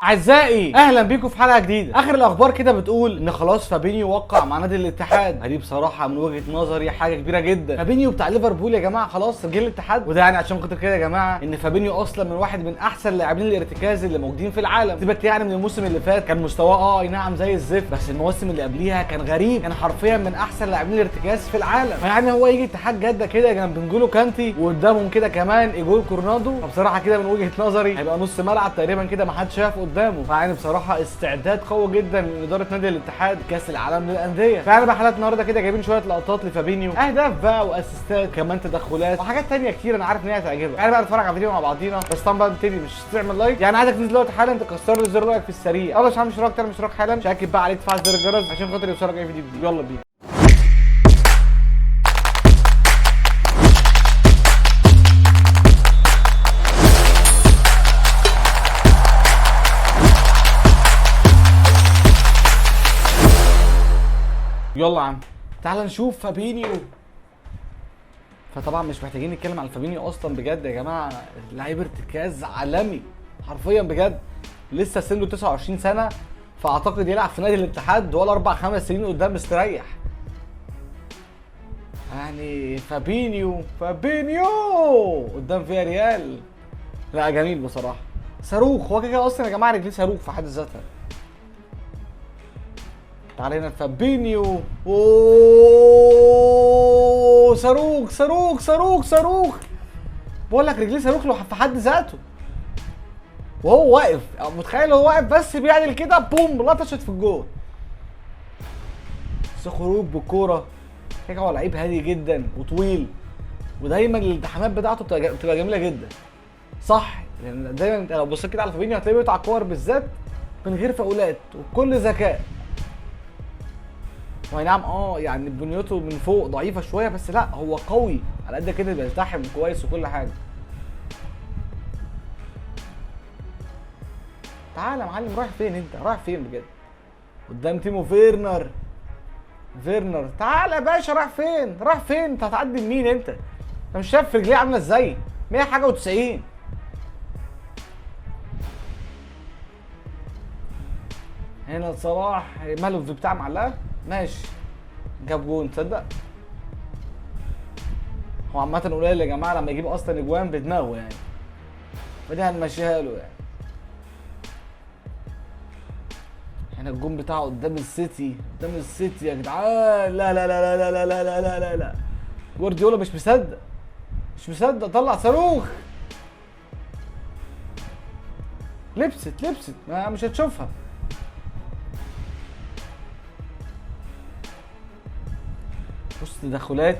اعزائي اهلا بيكم في حلقه جديده. اخر الاخبار كده بتقول ان خلاص فابينيو وقع مع نادي الاتحاد. دي بصراحه من وجهه نظري حاجه كبيره جدا. فابينيو بتاع ليفربول يا جماعه خلاص جه الاتحاد، وده يعني عشان خاطر كده يا جماعه ان فابينيو اصلا من واحد من احسن لاعبين الارتكاز اللي موجودين في العالم. سيبك يعني من الموسم اللي فات كان مستواه اي نعم زي الزفت، بس المواسم اللي قبليها كان غريب، كان حرفيا من احسن لاعبين الارتكاز في العالم. فيعني هو يجي اتحاد جده كده جنب نجولو كانتي وقدامهم كده كمان ايجور كورنادو، فبصراحه كده من وجهه نظري هيبقى نص ملعب تقريبا كده ما حدش شاف قدامه. فيعني بصراحه استعداد قوي جدا من اداره نادي الاتحاد كاس العالم للانديه. فاحنا بقى حلقه النهارده كده جايبين شويه لقطات لفابينيو، اهداف بقى واسيستات كمان تدخلات وحاجات ثانيه كتير انا عارف ان هي هتعجبك. احنا بقى نتفرج على الفيديو مع بعضينا، بس طبعا بقى نبتدي مش تعمل لايك، يعني عايزك تنزل دلوقتي حالا تكسر لي زر لايك في السريع. اول عشان اشتراك تعمل اشتراك حالا، شاكب بقى عليك تفعل زر الجرس عشان خاطر يوصلك اي فيديو جديد. يلا بينا. يلا يا عم تعال نشوف فابينيو. فطبعا مش محتاجين نتكلم على فابينيو اصلا، بجد يا جماعه لعيب ارتكاز عالمي حرفيا بجد. لسه سنه 29 سنه، فاعتقد يلعب في نادي الاتحاد ولا 4-5 سنين قدام مستريح. يعني فابينيو قدام فيها ريال، لا جميل بصراحه. صاروخ هو كده اصلا يا جماعه، رجليه صاروخ في حد ذاتها. تعال هنا فابينيو، اوه صاروخ صاروخ صاروخ صاروخ، بقول لك رجليه صاروخ لو في حد ذاته. وهو واقف، متخيل هو واقف بس بيعمل كده بوم لطشت في الجول. بس خروج بالكوره كده، هو لعيب هادي جدا وطويل، ودايما الالتحامات بتاعته بتبقى جميله جدا صح. لان دايما انت لو بصيت كده على فابينيو هتلاقيه بيقطع الكور بالذات من غير فاولات وبكل ذكاء. واي نعم يعني بنيته من فوق ضعيفه شويه، بس لا هو قوي على قد كده، بيلتحم كويس وكل حاجه. تعالى يا معلم، رايح فين انت؟ رايح فين بجد؟ قدام تيمو فيرنر. تعالى يا باشا، رايح فين؟ انت هتعدي مين انت؟ انت مش شايف رجليه عامله ازاي؟ 100 حاجه و90. هنا صلاح ماله في بتاع معلقه، ماشي جاب جون. تصدق هو عامة قليل يا جماعة لما يجيب أصلا أجوان بدماغه يعني، فدي هنمشيها له يعني. هنا الجون بتاعه قدام السيتي، يا جدعان. لا لا لا لا لا لا لا لا لا لا، جوارديولا مش مصدق طلع صاروخ. لبست ما مش هتشوفها. بص تدخلات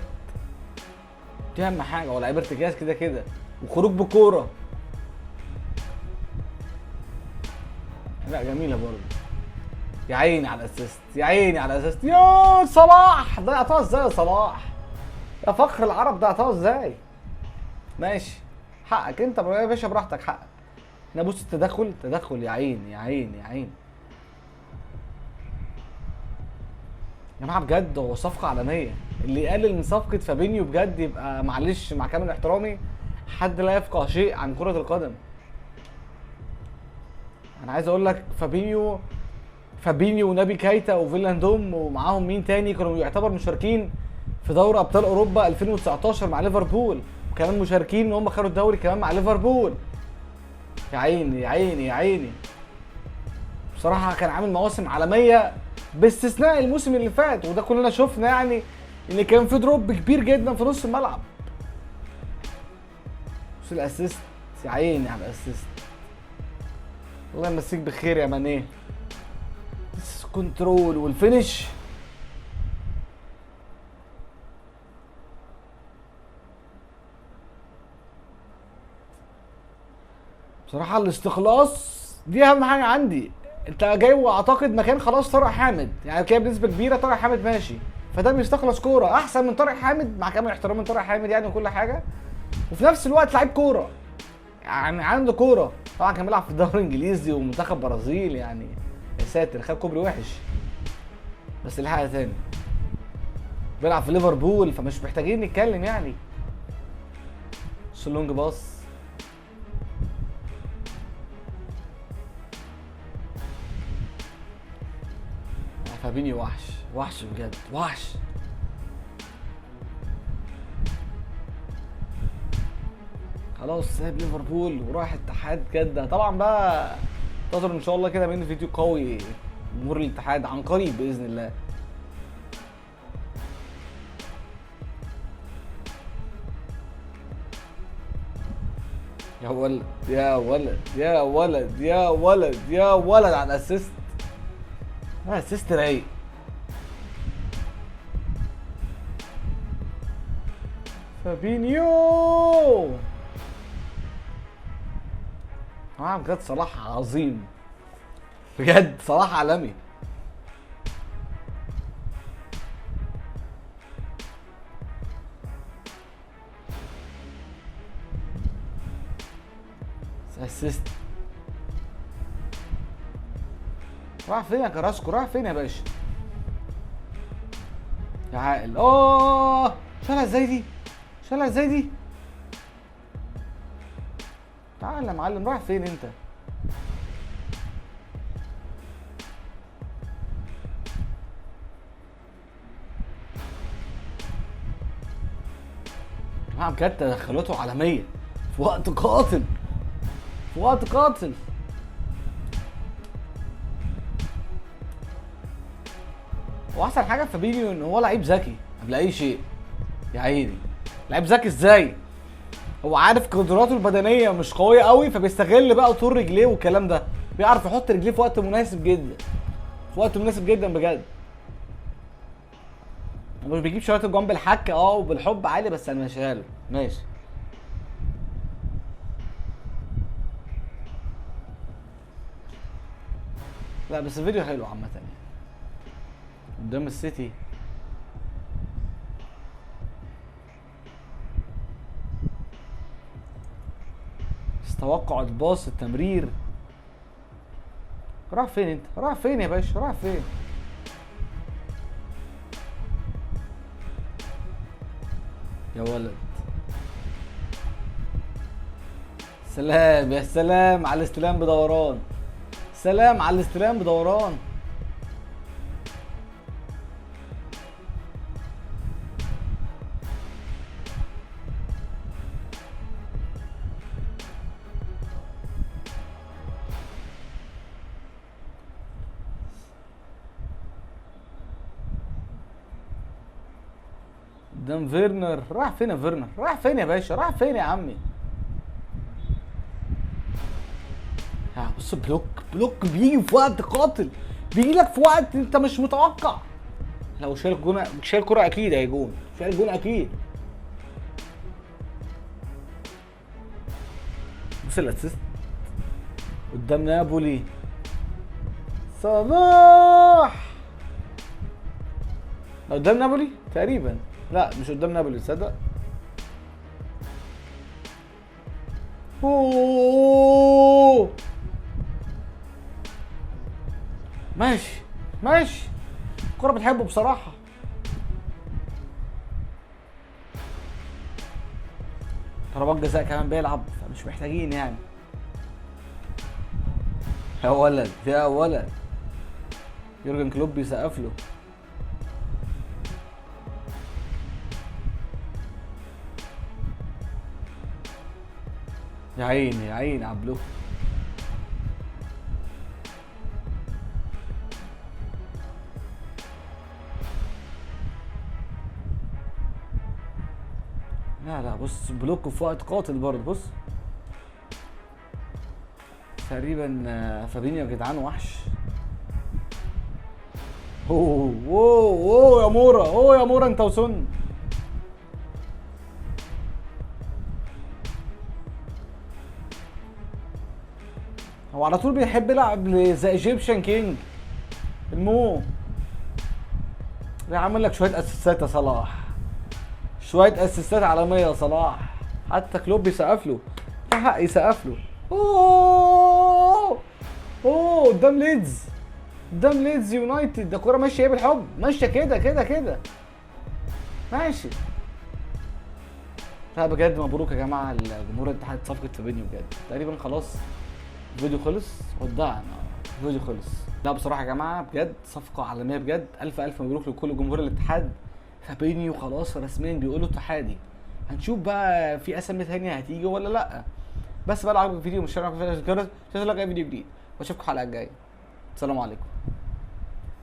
دي اهم حاجه، هو لعيب ارتكاز كده وخروج بكوره. لا جميله برضه. يا عيني على الاسيست، يا صلاح ضيعتها ازاي يا صلاح؟ يا فخر العرب ضيعتها ازاي؟ ماشي حقك انت يا باشا، براحتك حقك. هنا بص التدخل يا عيني يا جماعه بجد هو صفقه عالميه. اللي يقلل من صفقه فابينيو بجد يبقى معلش مع كامل احترامي حد لا يفقه شيء عن كره القدم. انا عايز اقول لك فابينيو ونبي كايتا وفيلاندوم ومعاهم مين تاني كانوا يعتبر مشاركين في دوري ابطال اوروبا 2019 مع ليفربول، وكمان مشاركين ان هم خدوا الدوري كمان مع ليفربول. يا عيني بصراحه كان عامل مواسم عالميه باستثناء الموسم اللي فات، وده كلنا شفنا يعني ان كان في دروب كبير جدا في نص الملعب. بص الاسيست، يا عيني على الاسيست. الله يمسيك بخير يا مانيه. كنترول والفينش. بصراحه الاستخلاص دي اهم حاجه عندي. انت جاي واعتقد مكان خلاص طارق حامد، يعني كده بنسبه كبيره طارق حامد ماشي، فده بيستخلص كوره احسن من طارق حامد مع كامل احترامي طارق حامد يعني وكل حاجه، وفي نفس الوقت لعيب كوره يعني عنده كوره. طبعا كان بيلعب في الدوري الانجليزي ومنتخب برازيل، يعني يا ساتر خد كوبري وحش، بس الحقيقه تاني بيلعب في ليفربول فمش محتاجين نتكلم يعني. لونج باص فابينيو وحش، وحش بجد، وحش. خلاص ساب ليفربول وراح اتحاد جدة. طبعا بقى انتظروا ان شاء الله كده من فيديو قوي جمهور الاتحاد عن قريب باذن الله. يا ولد يا ولد يا ولد يا ولد يا ولد على الاسيست. اسيست رايق. فابينيو بجد صلاح عظيم بجد، صلاح عالمي. اسيست. راح فين يا كراسكو؟ راح فين يا باشا؟ يا عاقل. شالها ازاي دي؟ شالها ازاي دي؟ تعال يا معلم، راح فين انت؟ جماعة بجد تدخلاته عالمية في وقت قاتل، في وقت قاتل. واحسن حاجة في فابينيو ان هو لعيب ذكي قبل اي شيء. يا عيني لعيب ذكي ازاي؟ هو عارف قدراته البدنيه مش قويه قوي، فبيستغل بقى طول رجليه والكلام ده، بيعرف يحط رجليه في وقت مناسب جدا، في وقت مناسب جدا بجد. هو مش بيجيب شويه الجون بالحك وبالحب عالي، بس انا ماشيها له ماشي. لا بس الفيديو حلو عامه يعني. قدام السيتي توقع الباص، التمرير. راح فين انت؟ راح فين يا باشا؟ راح فين؟ يا ولد. سلام يا سلام على الاستلام بدوران، سلام على الاستلام بدوران. قدام فيرنر. راح فين يا فيرنر؟ راح فين يا باشا؟ راح فين يا عمي؟ بص بلوك بيجي في وقت قاتل، بيجي لك في وقت انت مش متوقع. لو شال جون، شال كرة اكيد هي جون، شال جون اكيد. بص الاسيست قدام نابولي. صلاح قدام نابولي تقريبا، لا مش قدام نابولي تصدق. اوه ماشي ماشي، الكرة بتحبه بصراحة. ضربات جزاء كمان بيلعب، فمش محتاجين يعني. يا ولد يا ولد، يورجن كلوب بيسقف له. يا عيني يا عيني عبلو. لا بص بلوك في وقت قاتل برضه. بص تقريبا فابينيو يا جدعان وحش. اوه يا مورا، يا مورا انت وسن. هو على طول بيحب يلعب زي ايجيبشن كينج المو. عامل لك شويه اسيستات يا صلاح، شويه اسيستات عالميه يا صلاح. حتى كلوب بيسقف له، في حق يسقف له. قدام ليدز، قدام ليدز يونايتد. ده كوره ماشيه ايه بالحب، ماشيه كده كده كده ماشي. لا بجد مبروك يا جماعه لجمهور الاتحاد صفقه فابينيو بجد. تقريبا خلاص الفيديو خلص، ودعنا. الفيديو خلص. لا بصراحه يا جماعه بجد صفقه عالميه بجد، الف الف مبروك لكل جمهور الاتحاد. فابينيو خلاص رسميا بيقولوا اتحادي. هنشوف بقى في اسامي ثانيه هتيجي ولا لا. بس بقى لو عجبك الفيديو مش هنعرف في الجرس عشان تلاقي فيديو جديد، واشوفكم الحلقه الجايه. السلام عليكم.